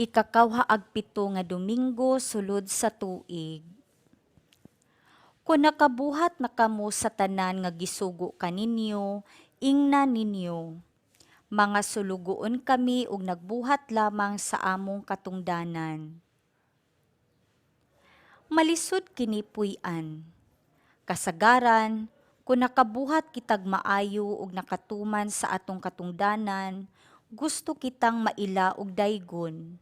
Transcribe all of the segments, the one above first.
Ikakawha agpito nga Domingo sulod sa tuig. Kung nakabuhat na kamo sa tanan nga gisugo kaninyo, ingna ninyo. Mga sulugoon kami ug nagbuhat lamang sa among katungdanan. Malisod kini puy-an. Kasagaran, kung nakabuhat kitag maayo ug nakatuman sa atong katungdanan, gusto kitang maila og daygon.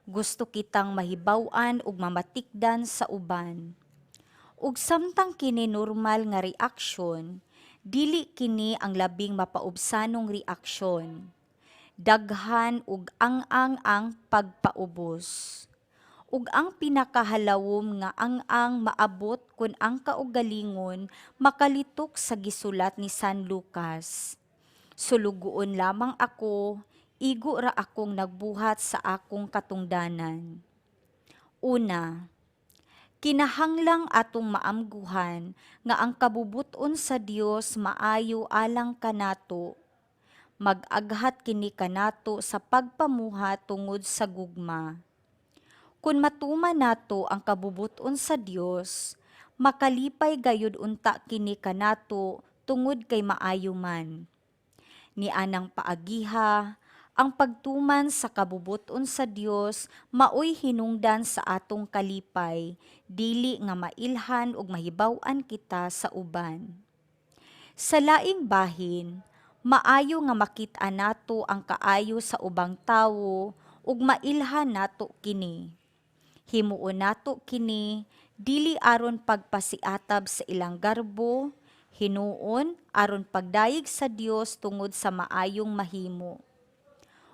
Gusto kitang mahibaw-an ug mamatikdan sa uban. Ug samtang kini normal nga reaksyon, dili kini ang labing mapaubsanong reaksyon. Daghan ug ang pagpaubos. Ug ang pinakahalawom nga ang maabot kun ang kaugalingon makalitok sa gisulat ni San Lucas. Sulugoon lamang ako, igo ra akong nagbuhat sa akong katungdanan. Una, kinahanglang atong maamguhan nga ang kabubuton sa Dios maayo alang kanato. Mag-aghat kini kanato sa pagpamuhat tungod sa gugma. Kung matuman nato ang kabubuton sa Dios, makalipay gayud unta kini kanato tungod kay maayo man. Ni anang paagiha, ang pagtuman sa kabubuton sa Dios maoy hinungdan sa atong kalipay, dili nga mailhan ug mahibaw-an kita sa uban. Sa laing bahin, maayo nga makit-an nato ang kaayo sa ubang tawo ug mailhan nato kini. Himuon nato kini dili aron pagpasiatab sa ilang garbo, hinuon aron pagdayeg sa Dios tungod sa maayong mahimo.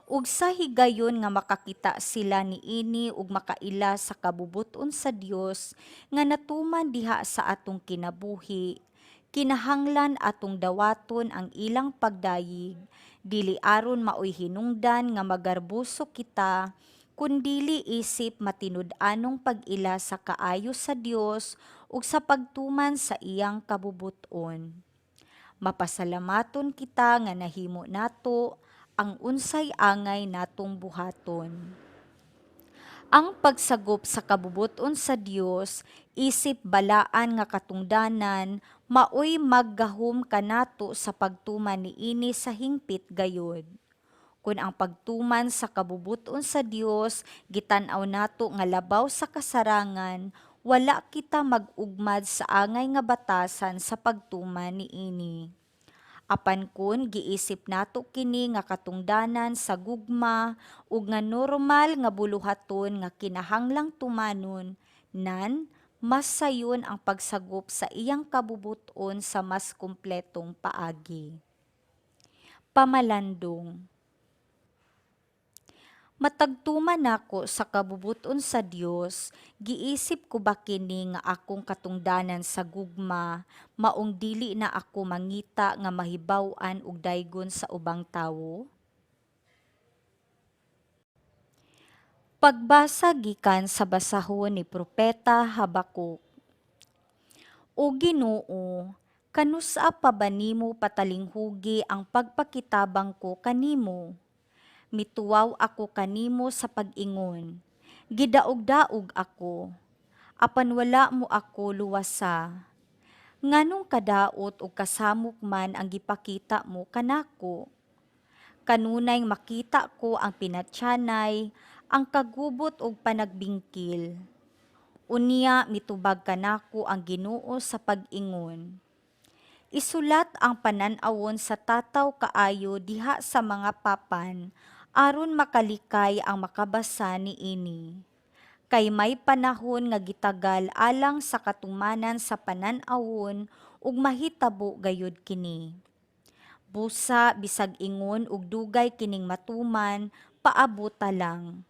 Ug sa higayon nga makakita sila niini ug makaila sa kabubuton sa Dios nga natuman diha sa atong kinabuhi, kinahanglan atong dawaton ang ilang pagdayeg, dili aron maoy hinungdan nga magarbuso kita, kundili isip matinud-anong pag-ila sa kaayo sa Dios ug sa pagtuman sa iyang kabubuton. Mapasalamaton kita nga nahimo nato ang unsay angay natong buhaton. Ang pagsagop sa kabubuton sa Dios, isip balaan nga katungdanan, maoy maggahom kanato sa pagtuman niini sa hingpit gayod. Kung ang pagtuman sa kabubuton sa Dios gitan-aw nato nga labaw sa kasarangan, wala kita mag-ugmad sa angay nga batasan sa pagtuman niini. Apan kun giisip nato kini nga katungdanan sa gugma ug nga normal nga buluhaton nga kinahanglang tumanon, nan mas sayon ang pagsagop sa iyang kabubuton sa mas kumpletong paagi. Pamalandong. Matagtuman nako sa kabubuton sa Dios, giisip ko ba kini nga akong katungdanan sa gugma, maong dili na ako mangita nga mahibaw-an og daygon sa ubang tawo? Pagbasa gikan sa basahon ni Propeta Habakuk. O Ginoo, kanusa pa ba nimo patalinghugi ang pagpakitabang ko kanimo? Mituwaw ako kanimo sa pag-ingon. Gidaog-daog ako. Apan wala mo ako luwasa. Nganong kadaot o kasamok man ang gipakita mo kanako. Kanunay makita ko ang pinatyanay, ang kagubot o panagbingkil. Unya mitubag kanako ang Ginoo sa pag-ingon. Isulat ang panan-awon sa tataw kaayo diha sa mga papan, aron makalikay ang makabasa niini. Kay may panahon nga gitagal alang sa katumanan sa panan-awon ug mahitabo gayud kini. Busa bisag ingon ug dugay kining matuman, paabota lang.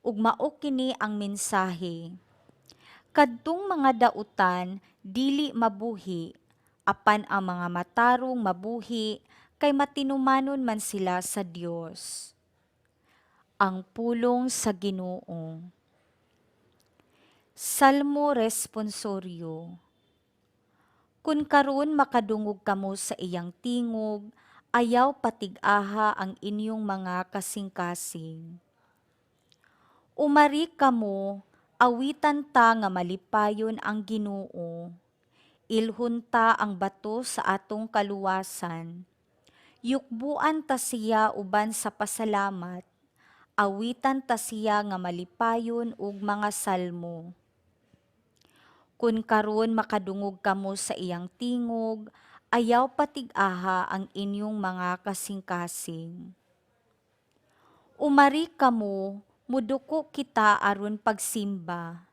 Ug mao kini ang mensahe. Kadtong mga dautan dili mabuhi, apan ang mga matarong mabuhi kay matinumanon man sila sa Dios. Ang pulong sa Ginoo. Salmo Responsorio. Kun karon makadungog kamo sa iyang tingog, ayaw patig-aha ang inyong mga kasing-kasing. Umari kamo, awitan ta nga malipayon ang Ginoo. Ilhon ta ang bato sa atong kaluwasan. Yukbuan ta siya uban sa pasalamat. Awitan ta siya nga malipayon ug mga salmo. Kun karon makadungog kamo sa iyang tingog, ayaw patig-aha ang inyong mga kasing-kasing. Umari kamo, muduko kita aron pagsimba.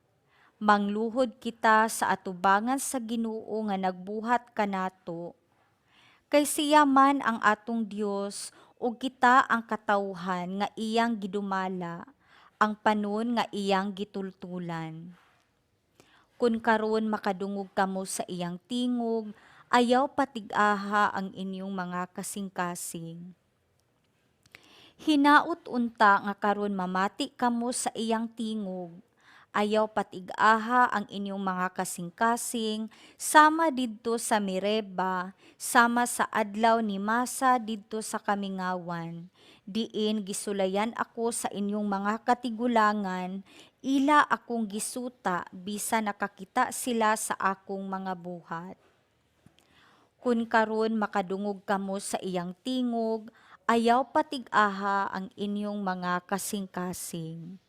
Mangluhod kita sa atubangan sa Ginoo nga nagbuhat kanato. Kay siya man ang atong Dios ug kita ang katawhan nga iyang gidumala, ang panon nga iyang gitultulan. Kun karon makadungog kamo sa iyang tingog, ayaw patig-aha ang inyong mga kasing-kasing. Hinaot unta nga karon mamati kamo sa iyang tingog, ayaw patig-aha ang inyong mga kasing-kasing, sama didto sa Mereba, sama sa adlaw ni Masa didto sa Kamingawan. Diin gisulayan ako sa inyong mga katigulangan, ila akong gisuta bisan nakakita sila sa akong mga buhat. Kun karon makadungog kamo sa iyang tingog, ayaw patig-aha ang inyong mga kasing-kasing.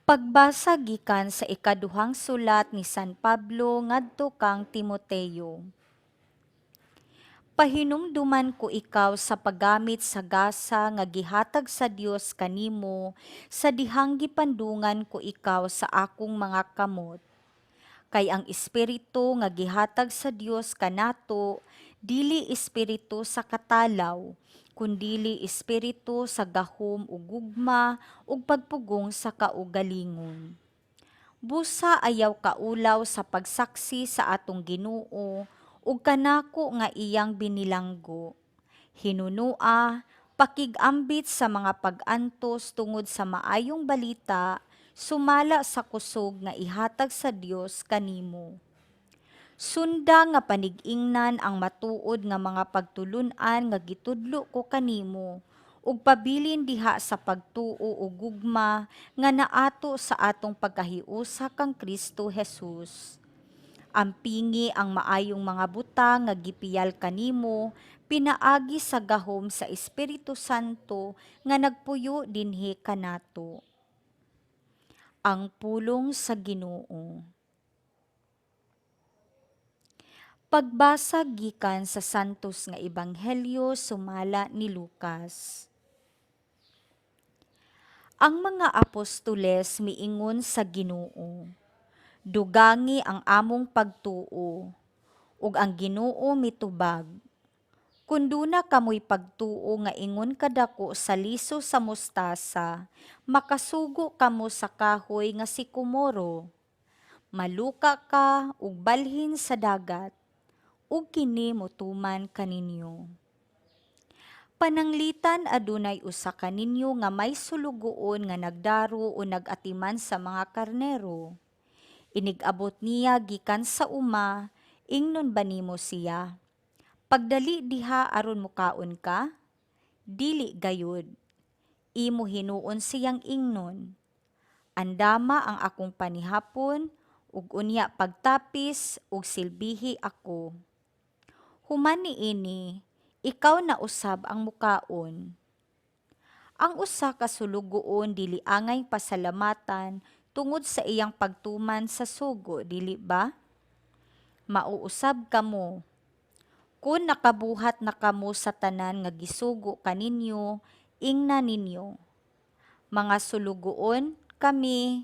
Pagbasa gikan sa ikaduhang sulat ni San Pablo ngadto kang Timoteo. Pahinumduman ko ikaw sa paggamit sa gasa nga gihatag sa Dios kanimo sa dihang gipandungan ko ikaw sa akong mga kamot. Kay ang espiritu nga gihatag sa Dios kanato dili espiritu sa katalaw, kundili espiritu sa gahom ug gugma ug pagpugong sa kaugalingon. Busa ayaw kaulaw sa pagsaksi sa atong Ginoo ug kanako nga iyang binilanggo. Hinunua, pakigambit sa mga pag-antos tungod sa maayong balita, sumala sa kusog nga ihatag sa Dios kanimo. Sunda nga panig-ingnan ang matuod nga mga pagtulun-an nga gitudlo ko kanimo, ug pabilin diha sa pagtuo ug gugma nga naato sa atong pagkahiusa kang Kristo Jesus. Ampingi ang maayong mga butang nga gipiyal kanimo, pinaagi sa gahom sa Espiritu Santo nga nagpuyo dinhi kanato. Ang pulong sa Ginoo. Pagbasa gikan sa Santos nga Ebanghelyo sumala ni Lucas. Ang mga apostoles miingon sa Ginoo, dugangi ang among pagtuo, ug ang Ginoo mitubag. Kunduna kamoy pagtuo nga ingon kadako sa liso sa mostasa, makasugo kamo sa kahoy nga sikomoro. Maluka ka ug balhin sa dagat, ug kini motuman kaninyo. Pananglitan adunay usa ka ninyo nga may sulugoon nga nagdaro o nagatiman sa mga karnero. Inigabot niya gikan sa uma, ingnon ba nimo siya? Pagdali diha aron mukaon ka? Dili gayud. Imo hinuon siyang ingnon. Andama ang akong panihapon, ug unya pagtapis ug silbihi ako. Human niini, ikaw na usab ang mukaon. Ang usa ka sulugoon dili angay pasalamatan tungod sa iyang pagtuman sa sugo, dili ba? Mauusab kamo. Kung nakabuhat na kamo sa tanan nga gisugo kaninyo, ingna ninyo. Mga sulugoon kami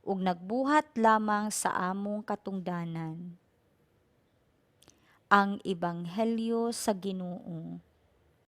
ug nagbuhat lamang sa among katungdanan. Ang Ebanghelyo sa Ginoo.